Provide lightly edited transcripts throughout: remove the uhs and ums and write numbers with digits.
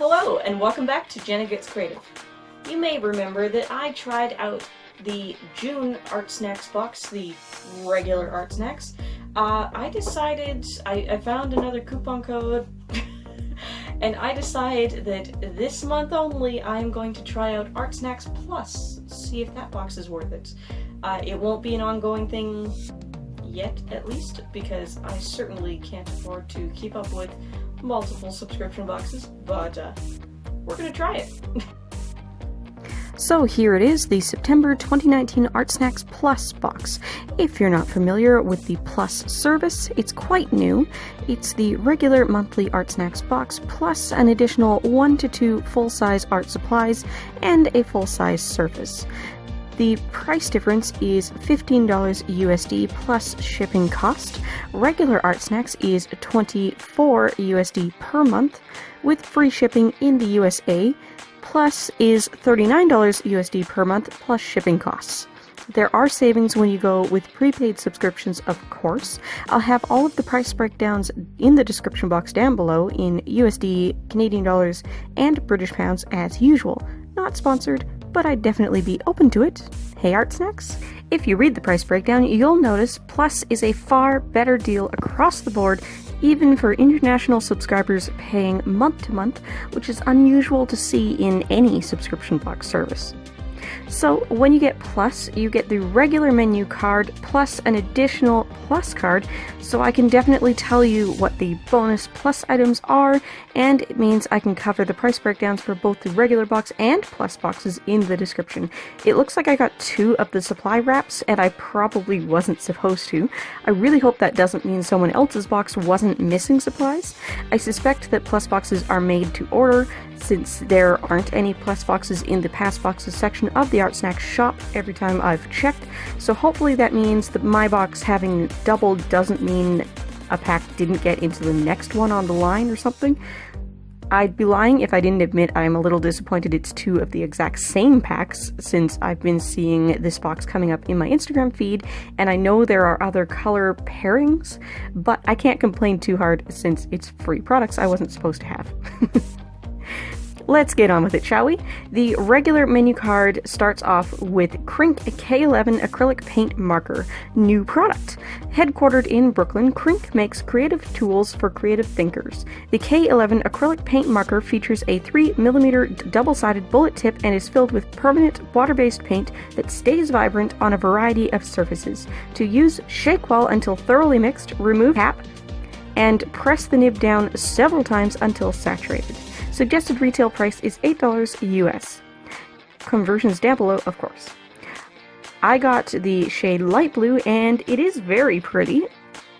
Hello, and welcome back to Jenna Gets Creative. You may remember that I tried out the June ArtSnacks box, the regular ArtSnacks. I found another coupon code, and I decided that this month only I'm going to try out ArtSnacks Plus, see if that box is worth it. It won't be an ongoing thing yet, at least, because I certainly can't afford to keep up with multiple subscription boxes, but we're gonna try it. So here it is, the September 2019 ArtSnacks Plus box. If you're not familiar with the Plus service, it's quite new. It's the regular monthly ArtSnacks box plus an additional 1 to 2 full-size art supplies and a full-size surface. The price difference is $15 USD plus shipping cost. Regular ArtSnacks is $24 USD per month with free shipping in the USA. Plus is $39 USD per month plus shipping costs. There are savings when you go with prepaid subscriptions, of course. I'll have all of the price breakdowns in the description box down below in USD, Canadian dollars, and British pounds as usual. Not sponsored, but I'd definitely be open to it. Hey ArtSnacks! If you read the price breakdown, you'll notice Plus is a far better deal across the board, even for international subscribers paying month to month, which is unusual to see in any subscription box service. So when you get Plus, you get the regular menu card plus an additional Plus card, so I can definitely tell you what the bonus Plus items are, and it means I can cover the price breakdowns for both the regular box and Plus boxes in the description. It looks like I got 2 of the supply wraps, and I probably wasn't supposed to. I really hope that doesn't mean someone else's box wasn't missing supplies. I suspect that Plus boxes are made to order, since there aren't any Plus boxes in the past boxes section of the ArtSnacks shop every time I've checked, so hopefully that means that my box having doubled doesn't mean a pack didn't get into the next one on the line or something. I'd be lying if I didn't admit I'm a little disappointed it's 2 of the exact same packs, since I've been seeing this box coming up in my Instagram feed, and I know there are other color pairings, but I can't complain too hard since it's free products I wasn't supposed to have. Let's get on with it, shall we? The regular menu card starts off with Krink K11 acrylic paint marker, new product. Headquartered in Brooklyn, Krink makes creative tools for creative thinkers. The K11 acrylic paint marker features a 3mm double-sided bullet tip and is filled with permanent water-based paint that stays vibrant on a variety of surfaces. To use, shake well until thoroughly mixed, remove cap, and press the nib down several times until saturated. Suggested retail price is $8 US. Conversions down below, of course. I got the shade light blue, and it is very pretty.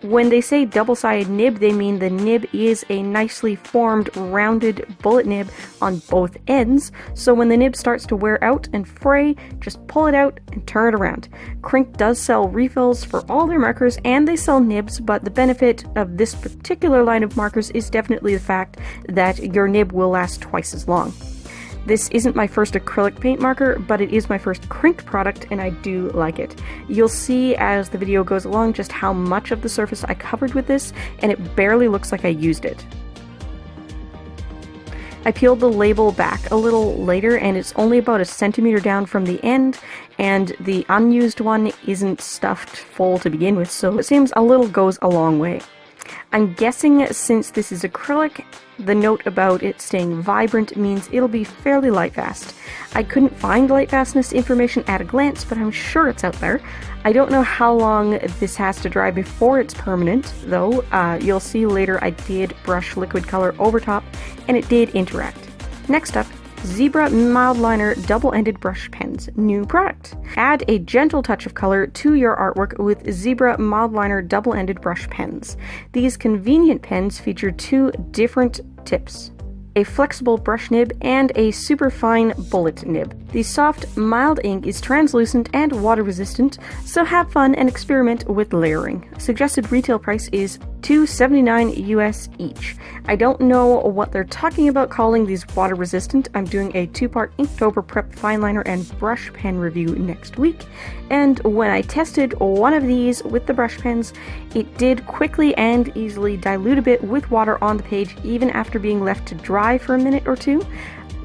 When they say double-sided nib, they mean the nib is a nicely formed, rounded bullet nib on both ends, so when the nib starts to wear out and fray, just pull it out and turn it around. Krink does sell refills for all their markers, and they sell nibs, but the benefit of this particular line of markers is definitely the fact that your nib will last twice as long. This isn't my first acrylic paint marker, but it is my first Krink product, and I do like it. You'll see as the video goes along just how much of the surface I covered with this, and it barely looks like I used it. I peeled the label back a little later, and it's only about 1 centimeter down from the end, and the unused one isn't stuffed full to begin with, so it seems a little goes a long way. I'm guessing since this is acrylic, the note about it staying vibrant means it'll be fairly light fast. I couldn't find light fastness information at a glance, but I'm sure it's out there. I don't know how long this has to dry before it's permanent, though. You'll see later I did brush liquid color over top, and it did interact. Next up, Zebra Mildliner double-ended brush pens, new product. Add a gentle touch of color to your artwork with Zebra Mildliner double-ended brush pens. These convenient pens feature 2 different tips: a flexible brush nib and a super fine bullet nib. The soft, mild ink is translucent and water resistant, so have fun and experiment with layering. Suggested retail price is $2.79 US each. I don't know what they're talking about calling these water resistant. I'm doing a 2-part Inktober prep fine liner and brush pen review next week, and when I tested one of these with the brush pens, it did quickly and easily dilute a bit with water on the page even after being left to dry for a minute or two.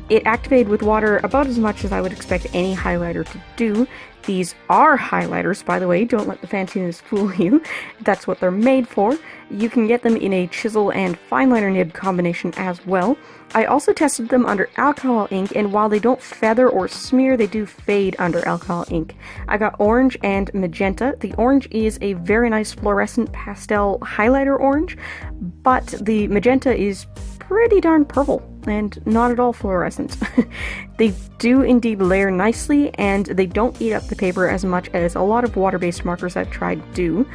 It activated with water about as much as I would expect any highlighter to do. These are highlighters, by the way, don't let the fanciness fool you. That's what they're made for. You can get them in a chisel and fine liner nib combination as well. I also tested them under alcohol ink, and while they don't feather or smear, they do fade under alcohol ink. I got orange and magenta. The orange is a very nice fluorescent pastel highlighter orange, but the magenta is pretty darn purple and not at all fluorescent. They do indeed layer nicely, and they don't eat up the paper as much as a lot of water-based markers I've tried do.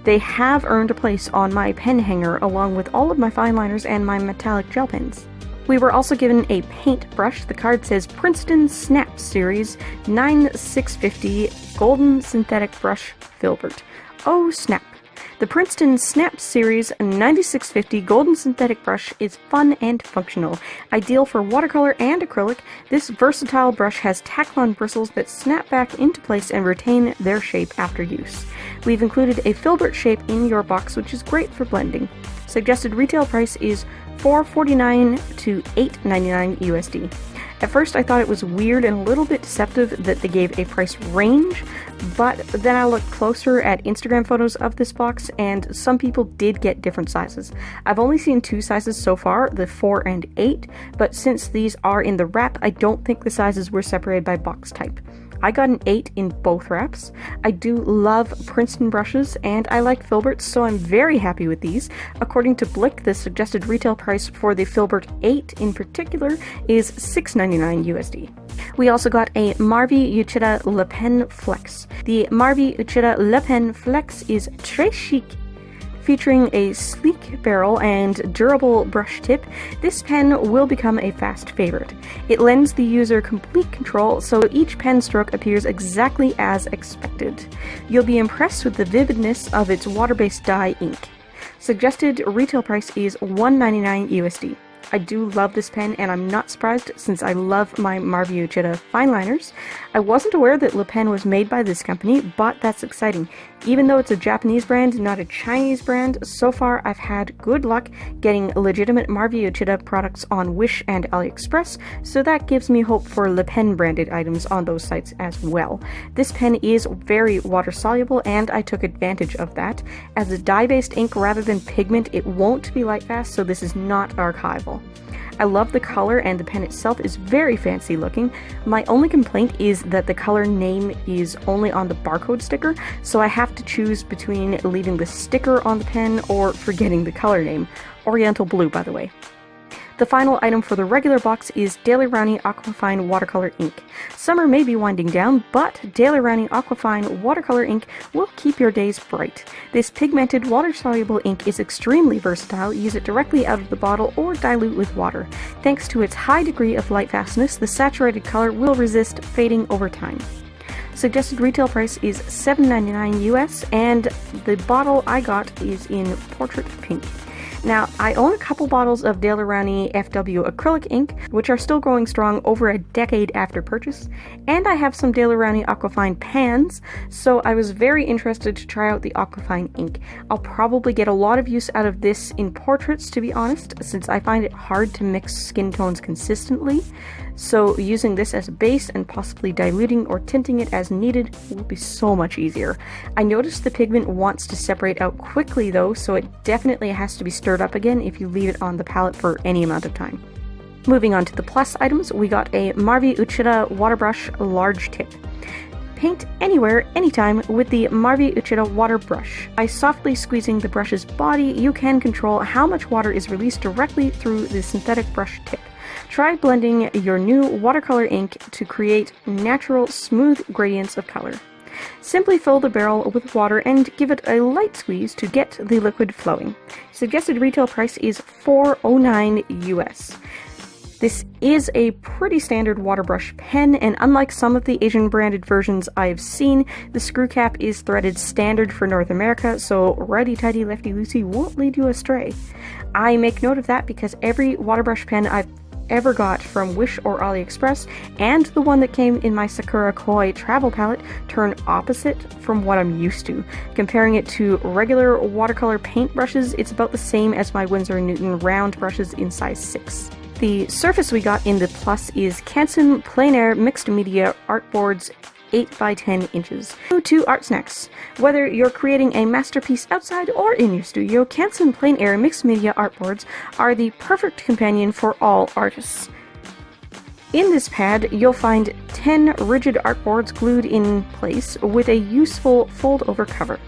They have earned a place on my pen hanger along with all of my fine liners and my metallic gel pens. We were also given a paint brush. The card says Princeton Snap Series 9650 Golden Synthetic Brush Filbert. Oh snap! The Princeton Snap Series 9650 Golden Synthetic Brush is fun and functional. Ideal for watercolor and acrylic, this versatile brush has tack-on bristles that snap back into place and retain their shape after use. We've included a Filbert shape in your box, which is great for blending. Suggested retail price is $4.49 to $8.99 USD. At first I thought it was weird and a little bit deceptive that they gave a price range, but then I looked closer at Instagram photos of this box, and some people did get different sizes. I've only seen 2 sizes so far, the 4 and 8, but since these are in the wrap, I don't think the sizes were separated by box type. I got an 8 in both wraps. I do love Princeton brushes, and I like Filberts, so I'm very happy with these. According to Blick, the suggested retail price for the Filbert 8 in particular is $6.99 USD. We also got a Marvi Uchida Le Pen Flex. The Marvi Uchida Le Pen Flex is très chic. Featuring a sleek barrel and durable brush tip, this pen will become a fast favorite. It lends the user complete control, so each pen stroke appears exactly as expected. You'll be impressed with the vividness of its water-based dye ink. Suggested retail price is $1.99 USD. I do love this pen, and I'm not surprised since I love my Marvi Uchida fine liners. I wasn't aware that Le Pen was made by this company, but that's exciting. Even though it's a Japanese brand, not a Chinese brand, so far I've had good luck getting legitimate Marvi Uchida products on Wish and AliExpress, so that gives me hope for Le Pen branded items on those sites as well. This pen is very water soluble, and I took advantage of that. As a dye-based ink rather than pigment, it won't be light fast, so this is not archival. I love the color, and the pen itself is very fancy looking. My only complaint is that the color name is only on the barcode sticker, so I have to choose between leaving the sticker on the pen or forgetting the color name. Oriental blue, by the way. The final item for the regular box is Daler-Rowney Aquafine Watercolor Ink. Summer may be winding down, but Daler-Rowney Aquafine Watercolor Ink will keep your days bright. This pigmented, water-soluble ink is extremely versatile. Use it directly out of the bottle or dilute with water. Thanks to its high degree of light fastness, the saturated color will resist fading over time. Suggested retail price is $7.99 US, and the bottle I got is in Portrait Pink. Now, I own a couple bottles of Daler-Rowney FW acrylic ink, which are still going strong over a decade after purchase, and I have some Daler-Rowney Aquafine pans, so I was very interested to try out the Aquafine ink. I'll probably get a lot of use out of this in portraits, to be honest, since I find it hard to mix skin tones consistently, so using this as a base and possibly diluting or tinting it as needed will be so much easier. I noticed the pigment wants to separate out quickly though, so it definitely has to be stirred up again if you leave it on the palette for any amount of time. Moving on to the plus items, we got a Marvi Uchida water brush large tip. Paint anywhere, anytime with the Marvi Uchida water brush. By softly squeezing the brush's body, you can control how much water is released directly through the synthetic brush tip. Try blending your new watercolor ink to create natural, smooth gradients of color. Simply fill the barrel with water and give it a light squeeze to get the liquid flowing. Suggested retail price is $4.09 US. This is a pretty standard water brush pen, and unlike some of the Asian branded versions I've seen, the screw cap is threaded standard for North America, so righty-tighty lefty-loosey won't lead you astray. I make note of that because every water brush pen I've ever got from Wish or AliExpress, and the one that came in my Sakura Koi travel palette, turn opposite from what I'm used to. Comparing it to regular watercolor paint brushes, it's about the same as my Winsor & Newton round brushes in size 6. The surface we got in the Plus is Canton Plein Mixed Media Artboards 8 by 10 inches. To ArtSnacks. Whether you're creating a masterpiece outside or in your studio, Canton Plein Air Mixed Media Artboards are the perfect companion for all artists. In this pad, you'll find 10 rigid artboards glued in place with a useful fold-over cover.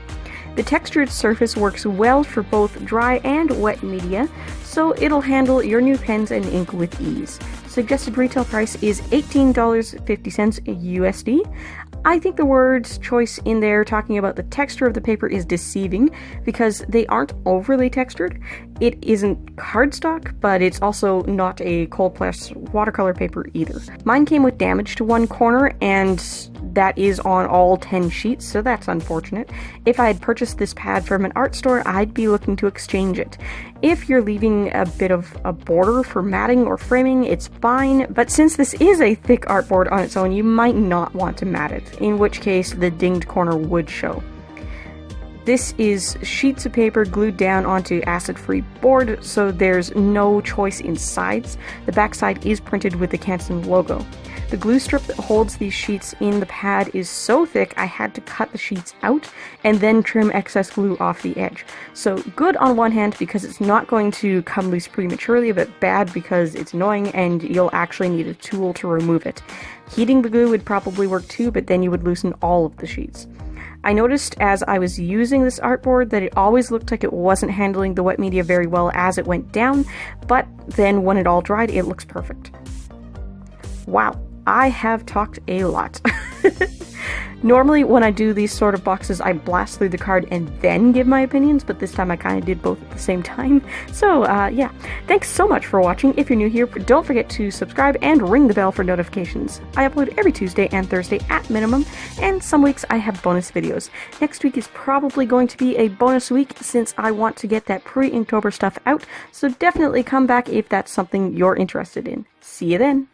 The textured surface works well for both dry and wet media, so it'll handle your new pens and ink with ease. Suggested retail price is $18.50 USD. I think the word choice in there talking about the texture of the paper is deceiving because they aren't overly textured. It isn't cardstock, but it's also not a cold press watercolor paper either. Mine came with damage to one corner, and that is on all 10 sheets, so that's unfortunate. If I had purchased this pad from an art store, I'd be looking to exchange it. If you're leaving a bit of a border for matting or framing, it's fine, but since this is a thick artboard on its own, you might not want to mat it, in which case the dinged corner would show. This is sheets of paper glued down onto acid-free board, so there's no choice in sides. The backside is printed with the Canton logo. The glue strip that holds these sheets in the pad is so thick I had to cut the sheets out and then trim excess glue off the edge. So good on one hand because it's not going to come loose prematurely, but bad because it's annoying and you'll actually need a tool to remove it. Heating the glue would probably work too, but then you would loosen all of the sheets. I noticed as I was using this artboard that it always looked like it wasn't handling the wet media very well as it went down, but then when it all dried, it looks perfect. Wow, I have talked a lot. Normally when I do these sort of boxes, I blast through the card and then give my opinions, but this time I kind of did both at the same time. So yeah, thanks so much for watching. If you're new here, don't forget to subscribe and ring the bell for notifications. I upload every Tuesday and Thursday at minimum, and some weeks I have bonus videos. Next week is probably going to be a bonus week since I want to get that pre-Inktober stuff out, so definitely come back if that's something you're interested in. See you then!